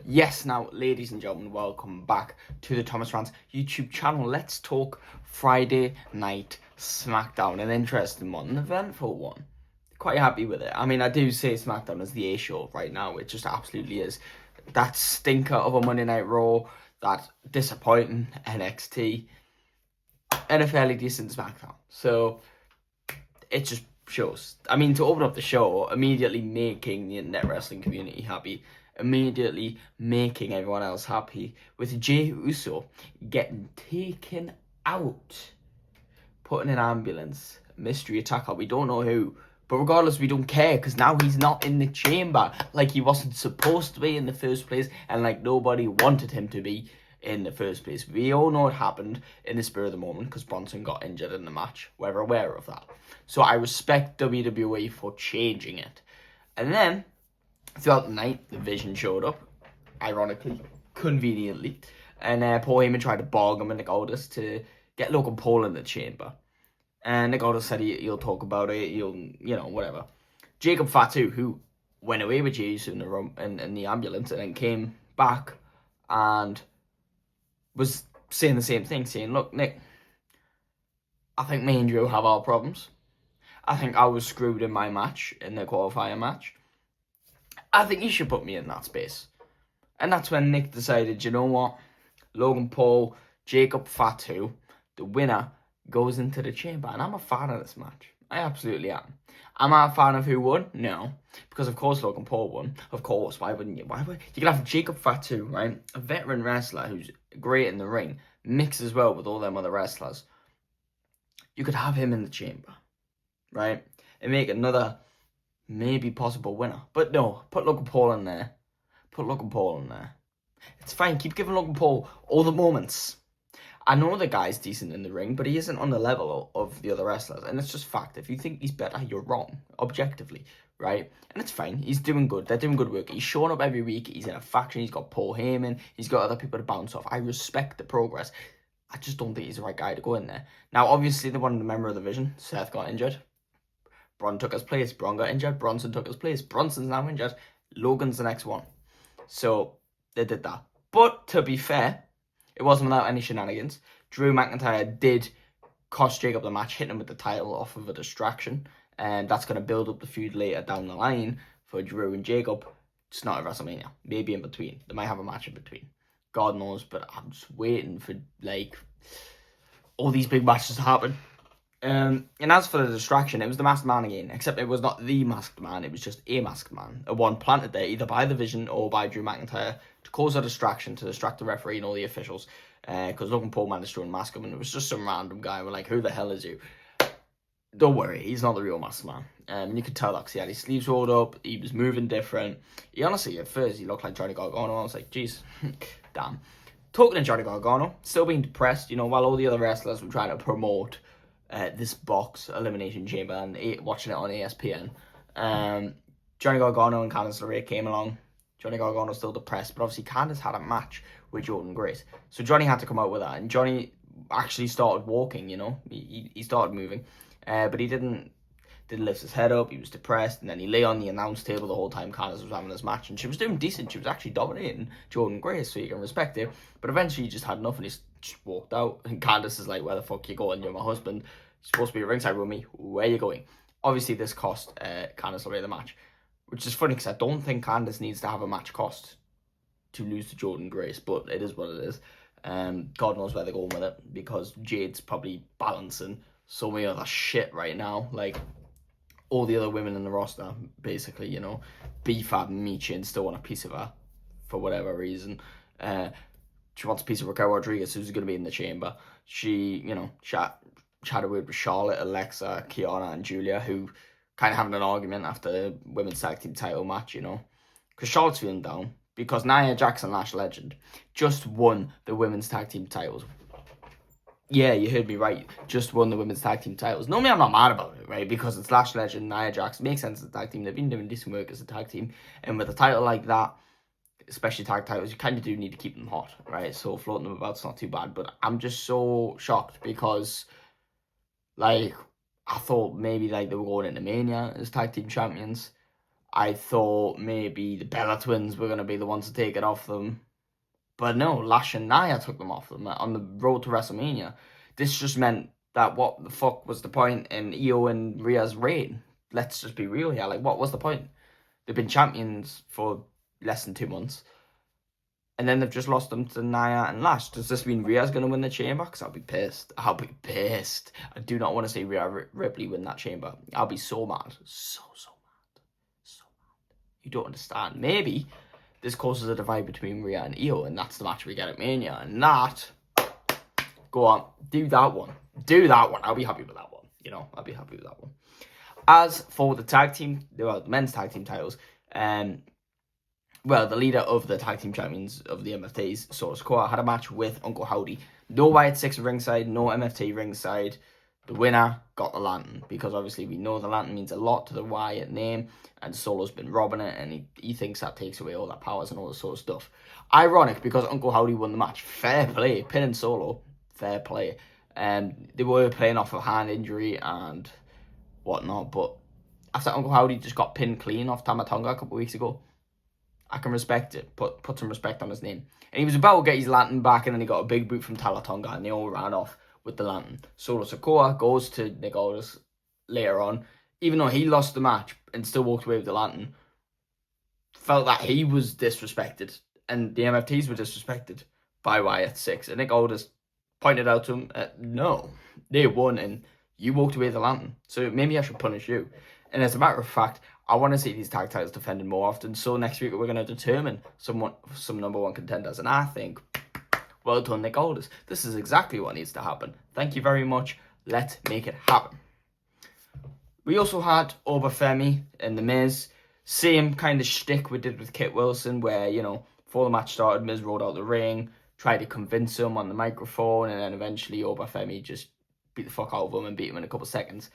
Yes, now, ladies and gentlemen, welcome back to the Thomas Rants YouTube channel. Let's talk Friday Night SmackDown. An interesting one, an eventful one. Quite happy with it. I mean, I do say SmackDown is the A show right now. It just absolutely is. That stinker of a Monday Night Raw, that disappointing NXT, and a fairly decent SmackDown. So, it just shows. I mean, to open up the show, immediately making the internet wrestling community happy, immediately making everyone else happy, with JEY getting taken out, put in an ambulance, mystery attacker. We don't know who, but regardless, we don't care, because now he's not in the chamber, like he wasn't supposed to be in the first place, and like nobody wanted him to be in the first place. We all know it happened in the spur of the moment, because Bronson got injured in the match. We're aware of that. So I respect WWE for changing it. And then, throughout the night, the Vision showed up, ironically, conveniently, and Paul Heyman tried to bog him and Nicholls to get Logan Paul in the chamber. And Nicholls said he'll talk about it, whatever. Jacob Fatu, who went away with JEY in the ambulance and then came back and was saying the same thing, saying, look, Nick, I think me and Drew have our problems. I think I was screwed in my match, in the qualifier match. I think you should put me in that space. And that's when Nick decided, you know what? Logan Paul, Jacob Fatu, the winner, goes into the chamber. And I'm a fan of this match. I absolutely am. Am I a fan of who won? No. Because, of course, Logan Paul won. Of course. Why wouldn't you? You could have Jacob Fatu, right? A veteran wrestler who's great in the ring. Mixes well with all them other wrestlers. You could have him in the chamber, right? And make another maybe possible winner. But no, put Logan Paul in there. Put Logan Paul in there. It's fine. Keep giving Logan Paul all the moments. I know the guy's decent in the ring, but he isn't on the level of the other wrestlers. And it's just fact. If you think he's better, you're wrong. Objectively, right? And it's fine. He's doing good. They're doing good work. He's showing up every week. He's in a faction. He's got Paul Heyman. He's got other people to bounce off. I respect the progress. I just don't think he's the right guy to go in there. Now, obviously, they wanted a member of the Vision. Seth got injured. Bron took his place. Bron got injured. Bronson took his place. Bronson's now injured. Logan's the next one. So, they did that. But, to be fair, it wasn't without any shenanigans. Drew McIntyre did cost Jacob the match, hitting him with the title off of a distraction. And that's going to build up the feud later down the line for Drew and Jacob. It's not at WrestleMania. Maybe in between. They might have a match in between. God knows, but I'm just waiting for, like, all these big matches to happen. And as for the distraction, it was the Masked Man again, except it was not the Masked Man, it was just a Masked Man. A one planted there, either by the Vision or by Drew McIntyre, to cause a distraction, to distract the referee and all the officials, because Logan Paul managed to unmask him, and it was just some random guy. We're like, who the hell is you? Don't worry, he's not the real Masked Man. You could tell that because he had his sleeves rolled up, he was moving different. He honestly, at first, he looked like Johnny Gargano. I was like, jeez, damn. Talking to Johnny Gargano, still being depressed, while all the other wrestlers were trying to promote this box Elimination Chamber and watching it on ESPN. Johnny Gargano and Candice LeRae came along. Johnny Gargano's still depressed, but obviously Candice had a match with Jordan Grace. So Johnny had to come out with that, and Johnny actually started walking, he started moving, but he didn't lift his head up. He was depressed, and then he lay on the announce table the whole time Candice was having this match, and she was doing decent. She was actually dominating Jordan Grace, so you can respect it. But eventually he just had enough, and he just walked out, and Candice is like, where the fuck you going? You're my husband. You're supposed to be ringside with me. Where are you going? Obviously, this cost Candice LeRae the match, which is funny because I don't think Candice needs to have a match cost to lose to Jordan Grace, but it is what it is. God knows where they're going with it, because Jade's probably balancing so many other shit right now, like all the other women in the roster, basically, B-Fab and Michin still want a piece of her for whatever reason. She wants a piece of Raquel Rodriguez, who's going to be in the chamber. She, chatted with Charlotte, Alexa, Kiana, and Julia, who kind of having an argument after the women's tag team title match, because Charlotte's feeling down, because Nia Jax and Lash Legend just won the women's tag team titles. Yeah, you heard me right. Just won the women's tag team titles. Normally, I'm not mad about it, right? Because it's Lash Legend, Nia Jax. It makes sense as a tag team. They've been doing decent work as a tag team. And with a title like that, especially tag titles, you kind of do need to keep them hot, right? So floating them about's not too bad. But I'm just so shocked because, like, I thought maybe, like, they were going into Mania as tag team champions. I thought maybe the Bella Twins were going to be the ones to take it off them. But no, Lash and Nia took them off them on the road to WrestleMania. This just meant that what the fuck was the point in Io and Rhea's reign? Let's just be real here. Like, what was the point? They've been champions for less than 2 months. And then they've just lost them to Nia and Lash. Does this mean Rhea's going to win the chamber? Because I'll be pissed. I'll be pissed. I do not want to see Rhea Ripley win that chamber. I'll be so mad. So mad. So mad. You don't understand. Maybe this causes a divide between Rhea and Io, and that's the match we get at Mania. And that, go on, do that one. Do that one. I'll be happy with that one. You know, I'll be happy with that one. As for the tag team, well, the men's tag team titles, well, the leader of the tag team champions of the MFTs, Solo Sikoa, had a match with Uncle Howdy. No Wyatt Six ringside, no MFT ringside. The winner got the lantern, because obviously we know the lantern means a lot to the Wyatt name, and Solo's been robbing it, and he thinks that takes away all that powers and all this sort of stuff. Ironic, because Uncle Howdy won the match. Fair play. Pinning Solo. Fair play. They were playing off a hand injury and whatnot, but after Uncle Howdy just got pinned clean off Tama Tonga a couple of weeks ago, I can respect it. Put some respect on his name. And he was about to get his lantern back, and then he got a big boot from Tama Tonga, and they all ran off with the lantern. Solo Sikoa goes to Nicholls later on, even though he lost the match and still walked away with the lantern. Felt that he was disrespected, and the MFTs were disrespected by Wyatt Six. And Nicholls pointed out to him, no, they won, and you walked away with the lantern, so maybe I should punish you. And as a matter of fact, I want to see these tag titles defended more often. So next week we're going to determine some number one contenders. And I think, well done, Nicholls. This is exactly what needs to happen. Thank you very much. Let's make it happen. We also had Obafemi and The Miz. Same kind of shtick we did with Kit Wilson, where, you know, before the match started, Miz rolled out the ring, tried to convince him on the microphone, and then eventually Obafemi just beat the fuck out of him and beat him in a couple of seconds.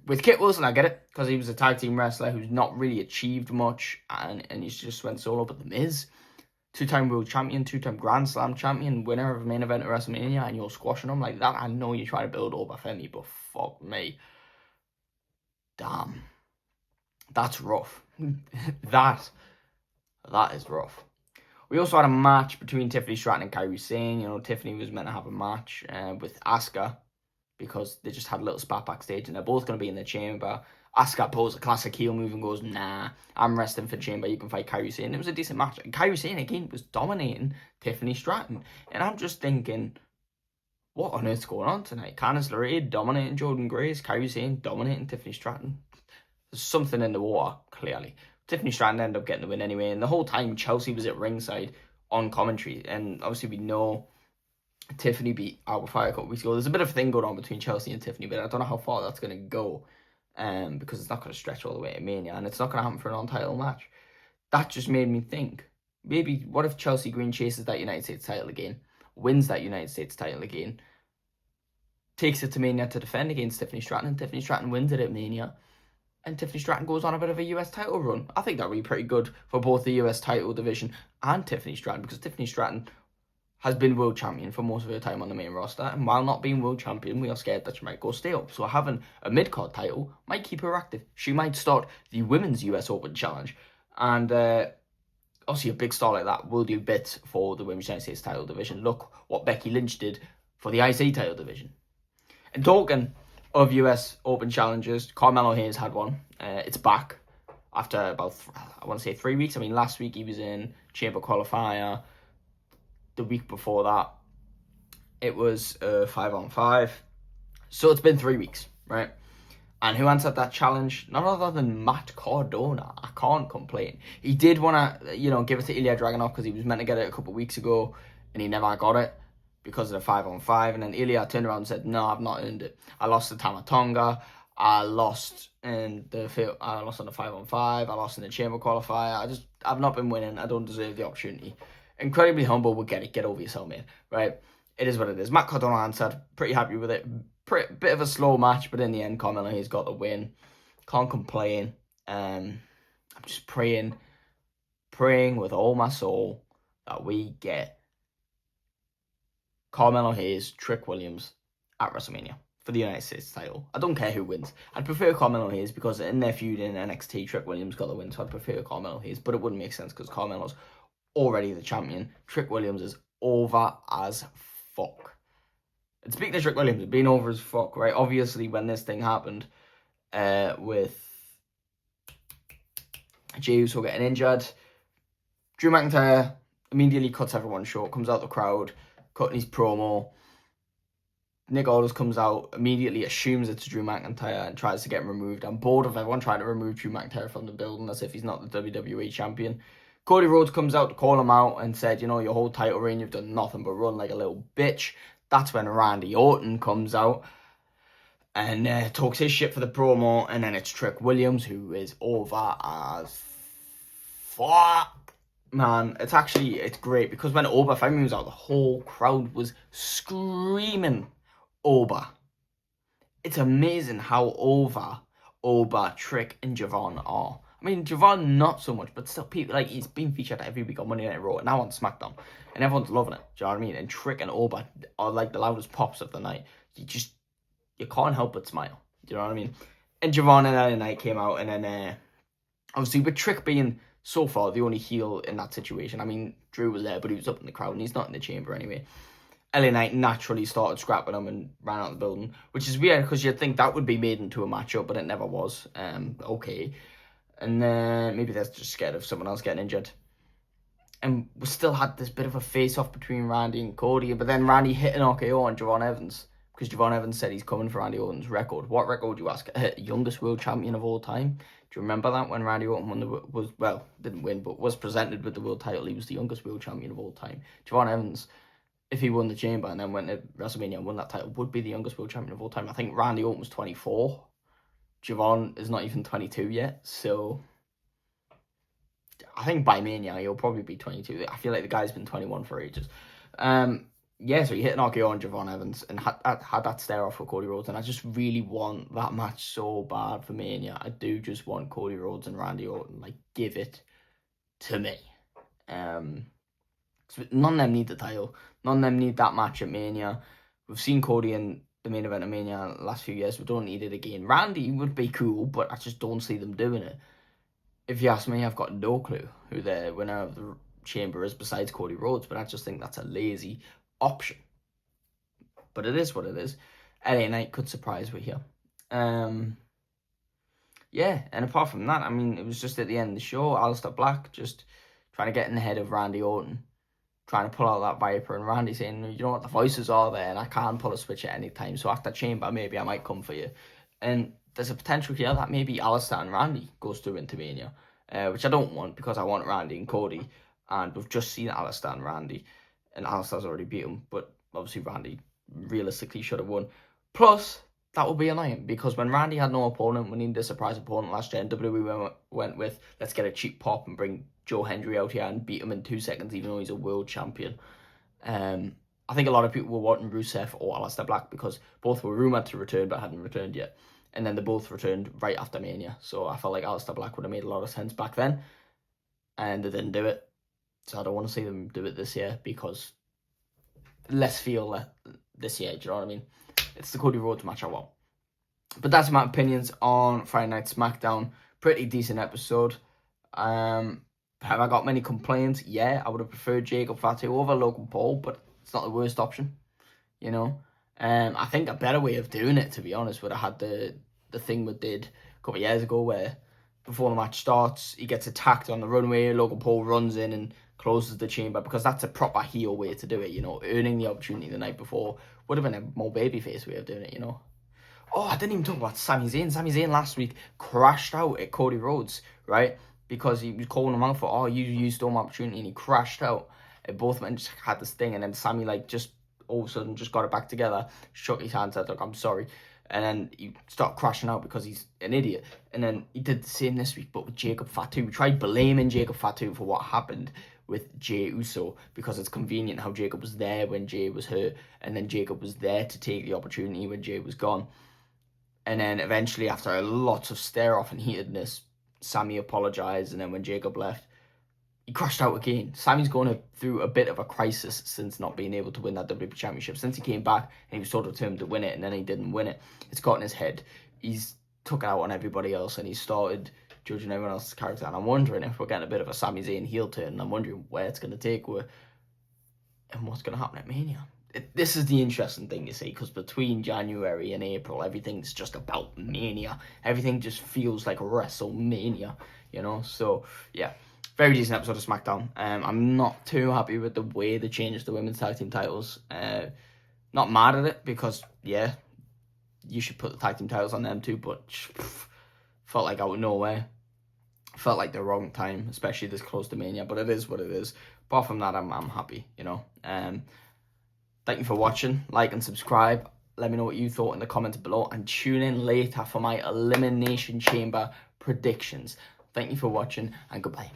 With Kit Wilson, I get it, because he was a tag team wrestler who's not really achieved much, and he just went solo. But The Miz, two-time world champion, two-time Grand Slam champion, winner of a main event at WrestleMania, and you're squashing him like that. I know you try to build Obafemi, but fuck me. Damn. That's rough. that is rough. We also had a match between Tiffany Stratton and Kairi Sane. You know, Tiffany was meant to have a match with Asuka, because they just had a little spat backstage, and they're both going to be in the chamber. Asuka pulls a classic heel move and goes, nah, I'm resting for chamber, you can fight Kairi Sane. It was a decent match. And Kairi Sane, again, was dominating Tiffany Stratton. And I'm just thinking, what on earth's going on tonight? Candice LeRae dominating Jordan Grace, Kairi Sane dominating Tiffany Stratton. There's something in the water, clearly. Tiffany Stratton ended up getting the win anyway, and the whole time Chelsea was at ringside on commentary. And obviously we know Tiffany beat Alba Fire a couple weeks ago. There's a bit of a thing going on between Chelsea and Tiffany, but I don't know how far that's going to go, because it's not going to stretch all the way to Mania, and it's not going to happen for a non-title match. That just made me think, maybe what if Chelsea Green chases that United States title again, wins that United States title again, takes it to Mania to defend against Tiffany Stratton, and Tiffany Stratton wins it at Mania, and Tiffany Stratton goes on a bit of a US title run. I think that would be pretty good for both the US title division and Tiffany Stratton, because Tiffany Stratton has been world champion for most of her time on the main roster, and while not being world champion, we are scared that she might go stale. So having a mid-card title might keep her active. She might start the Women's US Open Challenge, and obviously a big star like that will do bits for the Women's United States title division. Look what Becky Lynch did for the IC title division. And talking of US Open Challenges, Carmelo Hayes had one. It's back after about, I want to say 3 weeks. I mean, last week he was in Chamber Qualifier. The week before that, it was 5-on-5. So it's been 3 weeks, right? And who answered that challenge? None other than Matt Cardona. I can't complain. He did want to, give it to Ilya Dragunov, because he was meant to get it a couple of weeks ago, and he never got it because of the 5-on-5. And then Ilya turned around and said, no, I've not earned it. I lost to Tama Tonga. I lost on the 5-on-5. I lost in the Chamber Qualifier. I've not been winning. I don't deserve the opportunity. Incredibly humble, we'll get it. Get over yourself, mate. Right? It is what it is. Matt Cardona answered. Pretty happy with it. Bit of a slow match, but in the end, Carmelo Hayes got the win. Can't complain. I'm just praying with all my soul that we get Carmelo Hayes, Trick Williams at WrestleMania. for the United States title. I don't care who wins. I'd prefer Carmelo Hayes because in their feud in NXT, Trick Williams got the win, so I'd prefer Carmelo Hayes. But it wouldn't make sense because Carmelo's already the champion. Trick Williams is over as fuck. And speaking of Trick Williams being over as fuck, right? Obviously, when this thing happened with Jey Uso getting injured, Drew McIntyre immediately cuts everyone short, comes out the crowd, cutting his promo. Nicholls comes out, immediately assumes it's Drew McIntyre and tries to get him removed. I'm bored of everyone trying to remove Drew McIntyre from the building as if he's not the WWE champion. Cody Rhodes comes out to call him out and said, you know, your whole title reign, you've done nothing but run like a little bitch. That's when Randy Orton comes out and talks his shit for the promo. And then it's Trick Williams, who is over as fuck. Man, it's great because when Oba finally was out, the whole crowd was screaming Oba. It's amazing how over Oba, Trick, and Javon are. I mean, Javon not so much, but still, people like he's been featured every week on Monday Night Raw, and now on SmackDown, and everyone's loving it. Do you know what I mean? And Trick and Oba are like the loudest pops of the night. You can't help but smile. Do you know what I mean? And Javon and LA Knight came out, and then obviously with Trick being so far the only heel in that situation. I mean, Drew was there, but he was up in the crowd, and he's not in the chamber anyway. LA Knight naturally started scrapping him and ran out of the building, which is weird because you'd think that would be made into a matchup, but it never was. Okay. And then maybe they're just scared of someone else getting injured. And we still had this bit of a face-off between Randy and Cody, but then Randy hit an RKO on Javon Evans because Javon Evans said he's coming for Randy Orton's record. What record, you ask? Youngest world champion of all time. Do you remember that when Randy Orton didn't win, but was presented with the world title? He was the youngest world champion of all time. Javon Evans, if he won the chamber and then went to WrestleMania and won that title, would be the youngest world champion of all time. I think Randy Orton was 24. Javon is not even 22 yet, so I think by Mania he'll probably be 22. I feel like the guy's been 21 for ages. So he hit an RKO on Javon Evans and had that stare off with Cody Rhodes, and I just really want that match so bad for Mania. I do just want Cody Rhodes and Randy Orton, like, give it to me. None of them need the title. None of them need that match at Mania. We've seen Cody in the main event of Mania the last few years. We don't need it again. Randy would be cool, but I just don't see them doing it. If you ask me, I've got no clue who the winner of the chamber is besides Cody Rhodes, but I just think that's a lazy option. But it is what it is. LA Knight could surprise me here. And apart from that, I mean, it was just at the end of the show, Aleister Black just trying to get in the head of Randy Orton, trying to pull out that Viper, and Randy saying, you know what, the voices are there, and I can't pull a switch at any time, so after Chamber, maybe I might come for you. And there's a potential here that maybe Aleister and Randy goes through into Mania, which I don't want, because I want Randy and Cody, and we've just seen Aleister and Randy, and Aleister's already beat him, but obviously Randy realistically should have won. Plus, that would be annoying, because when Randy had no opponent, we needed a surprise opponent last year, and WWE went with, let's get a cheap pop and bring Joe Hendry out here and beat him in 2 seconds, even though he's a world champion. I think a lot of people were wanting Rusev or Aleister Black, because both were rumoured to return, but hadn't returned yet. And then they both returned right after Mania, so I felt like Aleister Black would have made a lot of sense back then, and they didn't do it. So I don't want to see them do it this year, because less feel this year, do you know what I mean? It's the Cody Rhodes match I want. But that's my opinions on Friday Night SmackDown. Pretty decent episode. Have I got many complaints? Yeah, I would have preferred Jacob Fatu over Logan Paul, but it's not the worst option, you know? I think a better way of doing it, to be honest, would have had the thing we did a couple of years ago, where before the match starts, he gets attacked on the runway, Logan Paul runs in and closes the chamber, because that's a proper heel way to do it, you know? Earning the opportunity the night before would have been a more babyface way of doing it, you know? Oh, I didn't even talk about Sami Zayn. Sami Zayn last week crashed out at Cody Rhodes, right? Because he was calling him out for, oh, you stole my opportunity, and he crashed out. And both men just had this thing, and then Sami, like, just all of a sudden just got it back together, shook his hand, said, look, I'm sorry. And then he started crashing out because he's an idiot. And then he did the same this week, but with Jacob Fatu. We tried blaming Jacob Fatu for what happened with Jey Uso, because it's convenient how Jacob was there when Jey was hurt, and then Jacob was there to take the opportunity when Jey was gone. And then eventually, after lots of stare-off and heatedness, Sami apologised, and then when Jacob left, he crashed out again. Sammy's going through a bit of a crisis since not being able to win that WWE Championship. Since he came back and he was so determined to win it, and then he didn't win it. It's got in his head. He's took it out on everybody else, and he started judging everyone else's character. And I'm wondering if we're getting a bit of a Sami Zayn heel turn. And I'm wondering where it's going to take and what's going to happen at Mania. This is the interesting thing, you see, because between January and April, everything's just about Mania. Everything just feels like WrestleMania, you know? So, yeah, very decent episode of SmackDown. I'm not too happy with the way they changed the women's tag team titles. Not mad at it, because, yeah, you should put the tag team titles on them too, but felt like out of nowhere. Felt like the wrong time, especially this close to Mania, but it is what it is. Apart from that, I'm happy, you know? Thank you for watching. Like and subscribe. Let me know what you thought in the comments below. And tune in later for my Elimination Chamber predictions. Thank you for watching and goodbye.